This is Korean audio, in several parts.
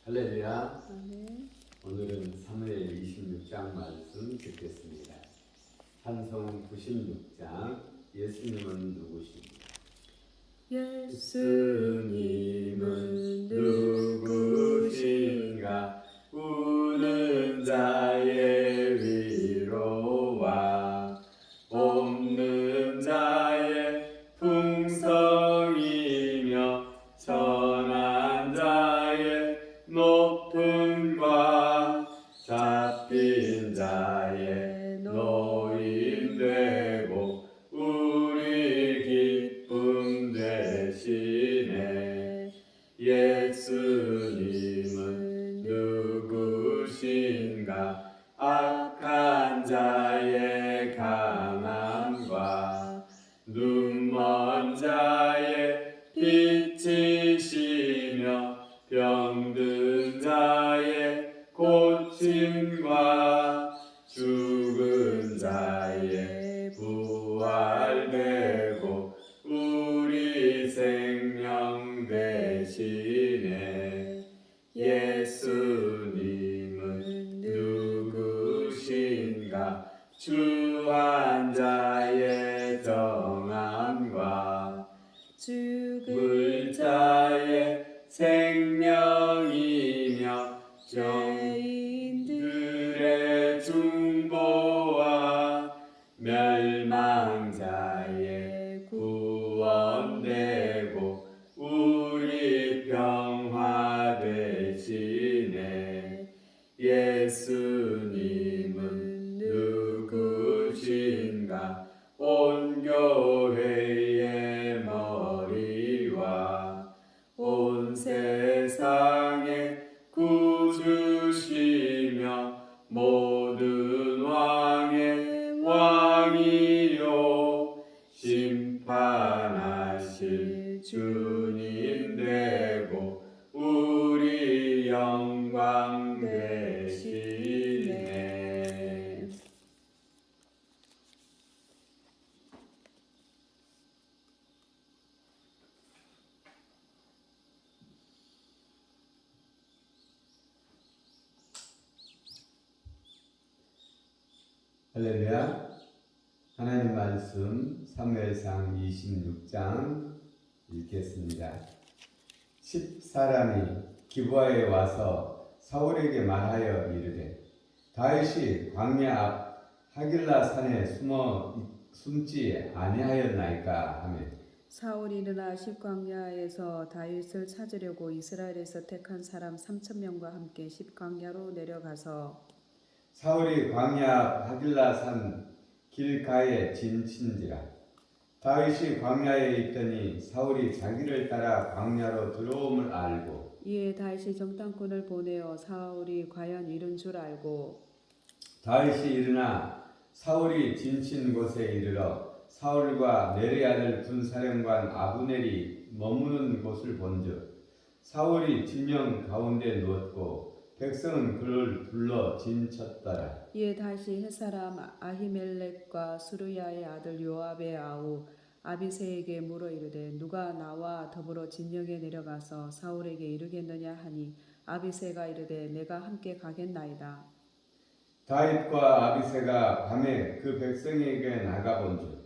할렐루야. 아멘. 오늘은 사무엘 26장 말씀 듣겠습니다. 찬송 96장 예수님은 누구십니까? 예수님은 누구신가? 우는 자의 위로와 없는 자의 풍성이며 천한 자의 높음과 잡힌 자의 노임되고 우리 기쁨 되시네. 예수님은 누구신가? 악한 자의 강함과 눈먼 자의 빛이시며 병든 자의 고침과 죽은 자의 부활되고 우리 생명 되시네. 예수님은 누구신가? 주한 자의 정함과 죽을 자의 생명이며 죄인들의 중보와 멸망자의 구원되고 우리 평화 되시네. 예수님은 누구신가? 온 교회의 머리와 온 세상의 구주시며 모든 왕의 왕이요 심판하실 주님 되고 우리 영광 되시네. 할렐루야. 하나님 말씀 사무엘상 26장 읽겠습니다. 10사람이 기브아에 와서 사울에게 말하여 이르되 다윗이 광야 앞 하길라 산에 숨지 아니하였나이까 하며 사울이 일어나 십광야에서 다윗을 찾으려고 이스라엘에서 택한 사람 3,000명과 함께 십광야로 내려가서 사울이 광야 앞 하길라 산 길가에 진친지라. 다윗이 광야에 있더니 사울이 자기를 따라 광야로 들어옴을 알고 이에 다윗이 정탐꾼을 보내어 사울이 과연 이른 줄 알고 다윗이 일어나 사울이 진친 곳에 이르러 사울과 내리 아들 군사령관 아브넬이 머무는 곳을 본즉 사울이 진영 가운데 누웠고 백성은 그를 불러 진쳤더라. 이에 다시 햇사람 아히멜렉과 수르야의 아들 요압의 아우 아비새에게 물어 이르되 누가 나와 더불어 진영에 내려가서 사울에게 이르겠느냐 하니 아비새가 이르되 내가 함께 가겠나이다. 다윗과 아비새가 밤에 그 백성에게 나가본즉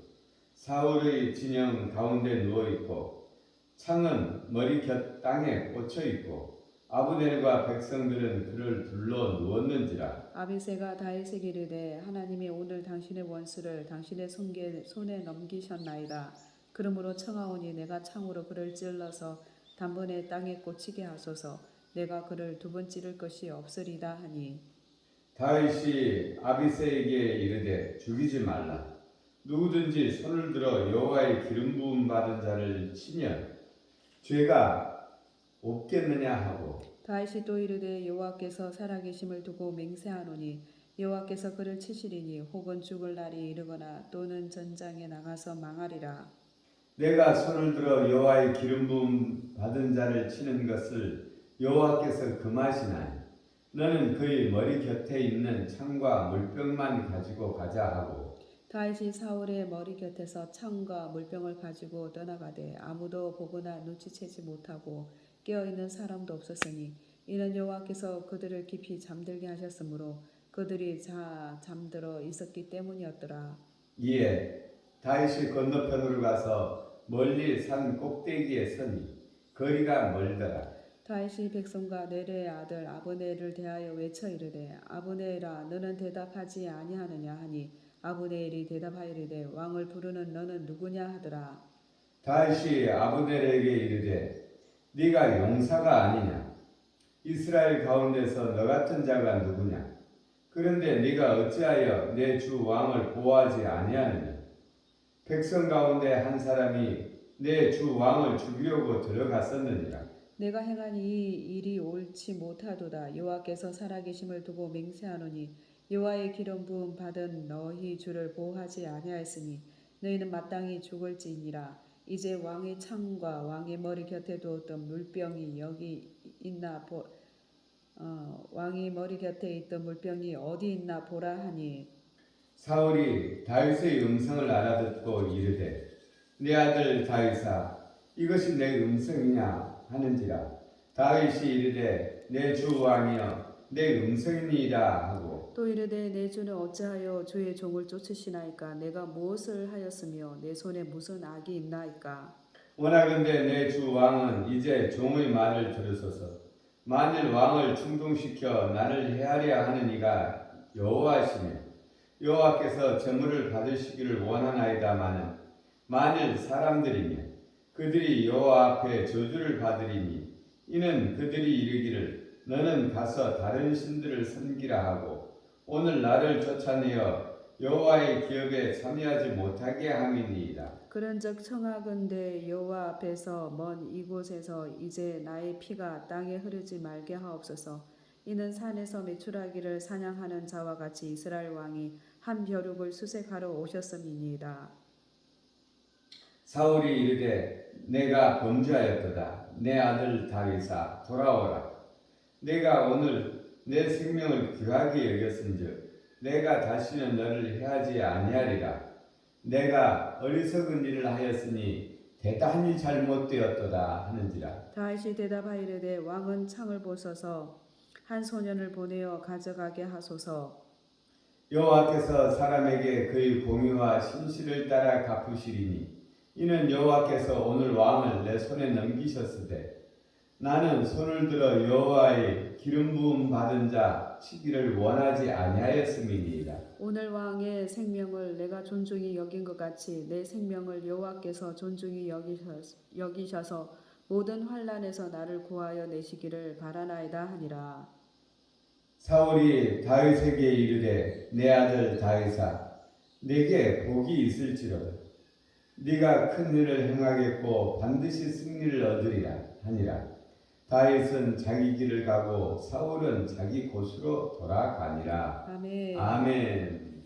사울의 진영 가운데 누워 있고 창은 머리 곁 땅에 꽂혀 있고 아브넬과 백성들은 그를 둘러 누웠는지라. 아비새가 다윗에게 이르되 하나님이 오늘 당신의 원수를 당신의 손에 넘기셨나이다. 그러므로 청하오니 내가 창으로 그를 찔러서 단번에 땅에 꽂히게 하소서. 내가 그를 두 번 찌를 것이 없으리다 하니 다윗이 아비새에게 이르되 죽이지 말라. 누구든지 손을 들어 여호와의 기름 부음 받은 자를 치면 죄가 없겠느냐 하고 다윗이 또 이르되 여호와께서 살아계심을 두고 맹세하노니 여호와께서 그를 치시리니 혹은 죽을 날이 이르거나 또는 전장에 나가서 망하리라. 내가 손을 들어 여호와의 기름 부음 받은 자를 치는 것을 여호와께서 금하시나니 너는 그의 머리 곁에 있는 창과 물병만 가지고 가자 하고 다윗이 사울의 머리 곁에서 창과 물병을 가지고 떠나가되 아무도 보거나 눈치채지 못하고 깨어있는 사람도 없었으니 이는 여호와께서 그들을 깊이 잠들게 하셨으므로 그들이 잠들어 있었기 때문이었더라. 이에 다윗이 건너편으로 가서 멀리 산 꼭대기에 서니 거리가 멀더라. 다윗이 백성과 네레의 아들 아브넬을 대하여 외쳐 이르되 아브넬아 너는 대답하지 아니하느냐 하니 아브넬이 대답하이르되 왕을 부르는 너는 누구냐 하더라. 다윗이 아브넬에게 이르되 네가 용사가 아니냐? 이스라엘 가운데서 너 같은 자가 누구냐? 그런데 네가 어찌하여 내 주 왕을 보호하지 아니하느냐? 백성 가운데 한 사람이 내 주 왕을 죽이려고 들어갔었느니라. 내가 행한 이 일이 옳지 못하도다. 여호와께서 살아계심을 두고 맹세하노니 여호와의 기름 부음 받은 너희 주를 보호하지 아니하였으니 너희는 마땅히 죽을지니라. 이제 왕의 창과 왕의 머리 곁에 두었던 물병이 여기 있나 왕이 머리 곁에 있던 물병이 어디 있나 보라 하니 사울이 다윗의 음성을 알아듣고 이르되 내 아들 다윗아 이것이 내 음성이냐 하는지라. 다윗이 이르되 내 주 왕이여 내 음성이니이다 하고 또 이르되 내 주는 어찌하여 주의 종을 쫓으시나이까 내가 무엇을 하였으며 내 손에 무슨 악이 있나이까. 원하건대 내 주 왕은 이제 종의 말을 들으소서. 만일 왕을 충동시켜 나를 해하려 하는 이가 여호와시며 여호와께서 제물을 받으시기를 원하나이다마는 만일 사람들이며 그들이 여호와 앞에 저주를 받으리니 이는 그들이 이르기를 너는 가서 다른 신들을 섬기라 하고 오늘 나를 쫓아내어 여호와의 기업에 참여하지 못하게 함이니이다. 그런즉 청하건대 여호와 앞에서 먼 이곳에서 이제 나의 피가 땅에 흐르지 말게 하옵소서. 이는 산에서 메추라기를 사냥하는 자와 같이 이스라엘 왕이 한 벼룩을 수색하러 오셨음이니이다. 사울이 이르되 내가 범죄하였도다. 내 아들 다윗아 돌아오라. 내가 오늘 내 생명을 귀하게 여겼은즉 내가 다시는 너를 해하지 아니하리라. 내가 어리석은 일을 하였으니 대단히 잘못되었도다 하는지라. 다윗이 대답하이르되 왕은 창을 보소서 한 소년을 보내어 가져가게 하소서. 여호와께서 사람에게 그의 공의와 신실을 따라 갚으시리니 이는 여호와께서 오늘 왕을 내 손에 넘기셨으되 나는 손을 들어 여호와의 기름 부음 받은 자 치기를 원하지 아니하였음이니이다. 오늘 왕의 생명을 내가 존중히 여긴 것 같이 내 생명을 여호와께서 존중히 여기셔서 모든 환난에서 나를 구하여 내시기를 바라나이다 하니라. 사울이 다윗에게 이르되 내 아들 다윗아 내게 복이 있을지로다. 네가 큰 일을 행하겠고 반드시 승리를 얻으리라 하니라. 다윗은 자기 길을 가고 사울은 자기 곳으로 돌아가니라. 아멘. 아멘.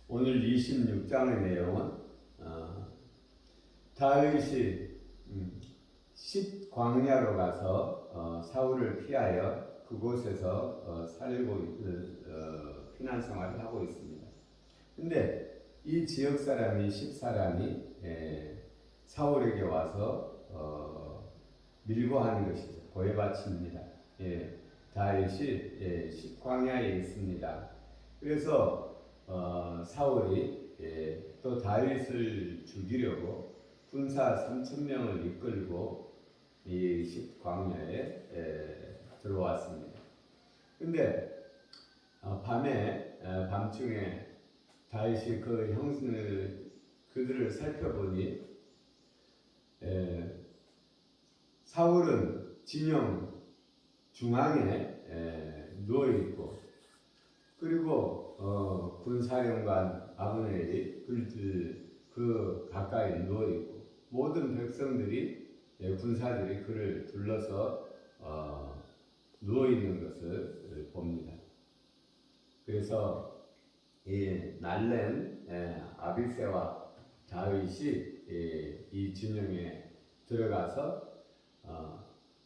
오늘 26장의 내용은 다윗이 십광야로 가서 사울을 피하여 그곳에서 살고 피난 생활을 하고 있습니다. 근데 이 지역 사람이 10사람이 사울에게 와서 밀고 하는 것이죠. 고해바칩니다. 다윗이 십광야에 있습니다. 그래서 사울이 또 다윗을 죽이려고 군사 3,000명을 이끌고 이 십광야에 들어왔습니다. 근데 밤중에 다윗이 그 그들을 살펴보니 사울은 진영 중앙에 누워 있고 그리고 군사령관 아브넬이 그 가까이 누워 있고 모든 백성들이 군사들이 그를 둘러서 누워 있는 것을 봅니다. 그래서 이 날랜 아비새와 다윗이 이 진영에 들어가서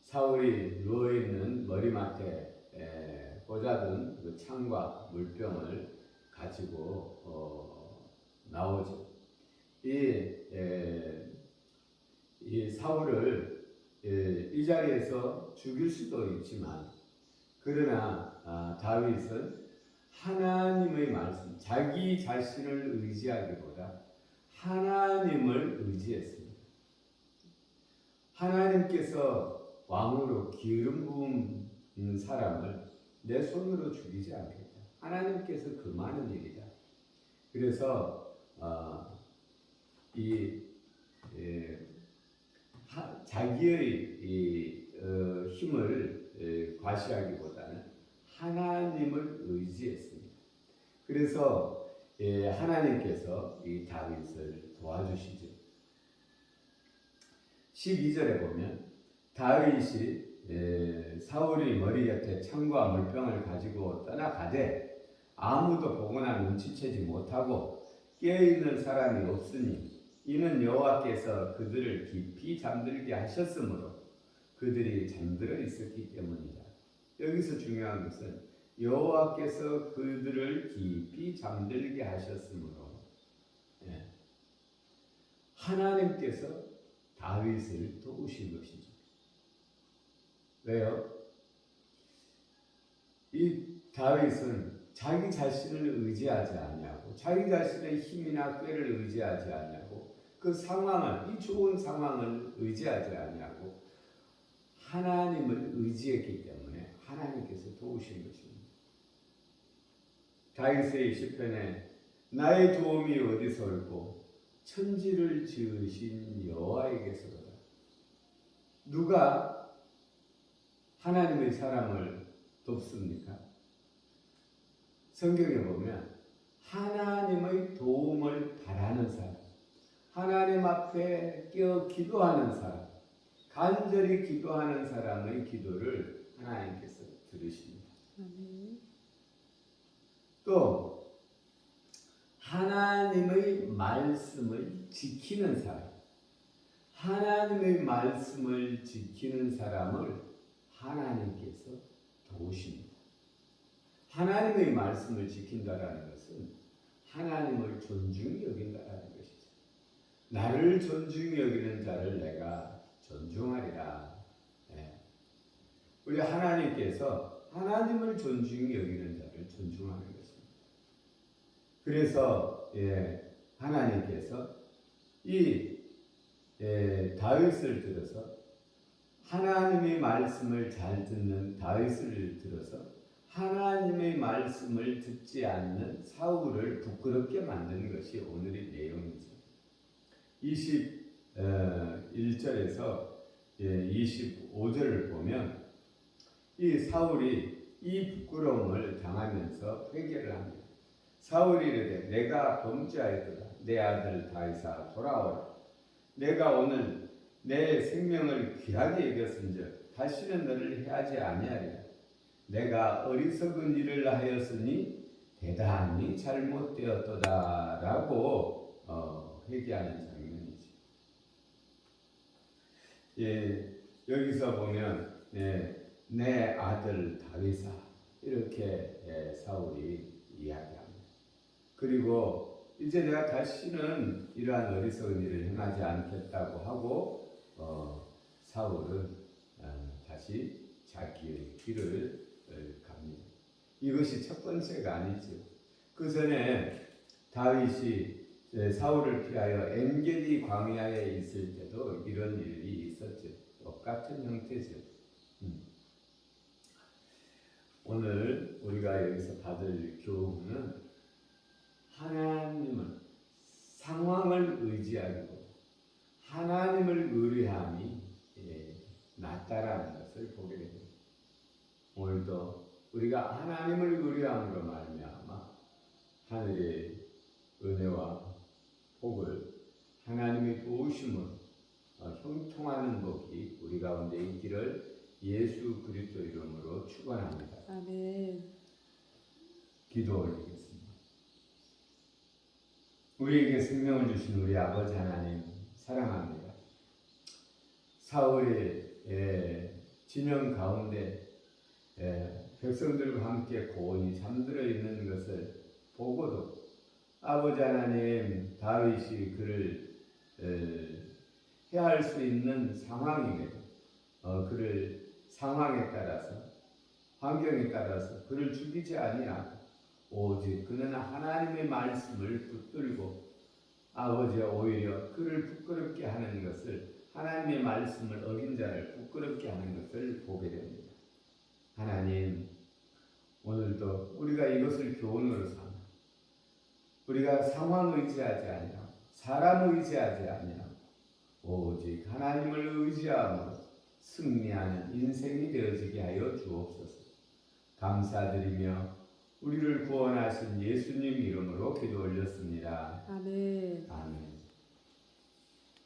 사울이 누워 있는 머리맡에 꽂아둔 그 창과 물병을 가지고 나오죠. 이 사울을 이 자리에서 죽일 수도 있지만, 그러나 다윗은 하나님의 말씀, 자기 자신을 의지하기보다 하나님을 의지했습니다. 하나님께서 왕으로 기름 부은 사람을 내 손으로 죽이지 않겠다. 하나님께서 금하는 일이다. 그래서 자기의 힘을 과시하기보다는 하나님을 의지했습니다. 그래서 하나님께서 이 다윗을 도와주시죠. 12절에 보면 다윗이 사울이 머리 곁에 창과 물병을 가지고 떠나가되 아무도 보거나 눈치채지 못하고 깨어있는 사람이 없으니 이는 여호와께서 그들을 깊이 잠들게 하셨으므로 그들이 잠들어 있었기 때문이다. 여기서 중요한 것은 여호와께서 그들을 깊이 잠들게 하셨으므로, 하나님께서 다윗을 도우신 것이죠. 왜요? 이 다윗은 자기 자신을 의지하지 아니하고 자기 자신의 힘이나 꾀를 의지하지 아니하고 그 상황을, 이 좋은 상황을 의지하지 아니하고 하나님을 의지했기 때문에 하나님께서 도우신 것입니다. 다윗의 시편에 나의 도움이 어디서 올고 천지를 지으신 여호와에게서로다. 누가 하나님의 사람을 돕습니까? 성경에 보면 하나님의 도움을 바라는 사람, 하나님 앞에 끼어 기도하는 사람, 간절히 기도하는 사람의 기도를 하나님께서 들으십니다. 또 하나님의 말씀을 지키는 사람, 하나님의 말씀을 지키는 사람을 하나님께서 도우십니다. 하나님의 말씀을 지킨다라는 것은 하나님을 존중히 여긴다라는 것이죠. 나를 존중히 여기는 자를 내가 존중하리라. 우리 하나님께서 하나님을 존중히 여기는 자를 존중하는 것입니다. 그래서 하나님께서 이 다윗을 들어서, 하나님의 말씀을 잘 듣는 다윗을 들어서 하나님의 말씀을 듣지 않는 사울을 부끄럽게 만드는 것이 오늘의 내용이죠. 21절에서 25절을 보면 이 사울이 이 부끄러움을 당하면서 회개를 합니다. 사울이 이르되 내가 범죄하였도다. 내 아들 다윗아 돌아오라. 내가 오늘 내 생명을 귀하게 여겼은즉 다시는 너를 해하지 아니하리라. 내가 어리석은 일을 하였으니 대단히 잘못되었도다라고 회개하는 장면이죠. 여기서 보면 내 아들 다윗아 이렇게 사울이 이야기합니다. 그리고 이제 내가 다시는 이러한 어리석은 일을 행하지 않겠다고 하고 사울은 다시 자기의 길을 갑니다. 이것이 첫 번째가 아니죠. 그 전에 다윗이 사울을 피하여 엔게디 광야에 있을 때도 이런 일이 있었죠. 똑같은 형태죠. 오늘 우리가 여기서 받을 교훈은 하나님을, 상황을 의지하기보다 하나님을 의뢰함이 낫다라는 것을 보게 됩니다. 오늘도 우리가 하나님을 의뢰함으로 말미암아 하늘의 은혜와 복을, 하나님의 도우심으로 형통하는 복이 우리 가운데 있기를 예수 그리스도 이름으로 축원합니다. 아멘. 기도 올리겠습니다. 우리에게 생명을 주신 우리 아버지 하나님 사랑합니다. 사울의 진영 가운데 백성들과 함께 고온히 잠들어 있는 것을 보고도 아버지 하나님, 다윗이 그를 해할 수 있는 상황임에도 그를 상황에 따라서 환경에 따라서 그를 죽이지 아니하고 오직 그는 하나님의 말씀을 붙들고 아버지 오히려 그를 부끄럽게 하는 것을 하나님의 말씀을 어긴 자를 부끄럽게 하는 것을 보게 됩니다. 하나님, 오늘도 우리가 이것을 교훈으로 삼아 우리가 상황 의지하지 아니하고 사람 의지하지 아니하고 오직 하나님을 의지함으로 승리하는 인생이 되어지게 하여 주옵소서. 감사드리며 우리를 구원하신 예수님 이름으로 기도 올렸습니다. 아멘. 아멘.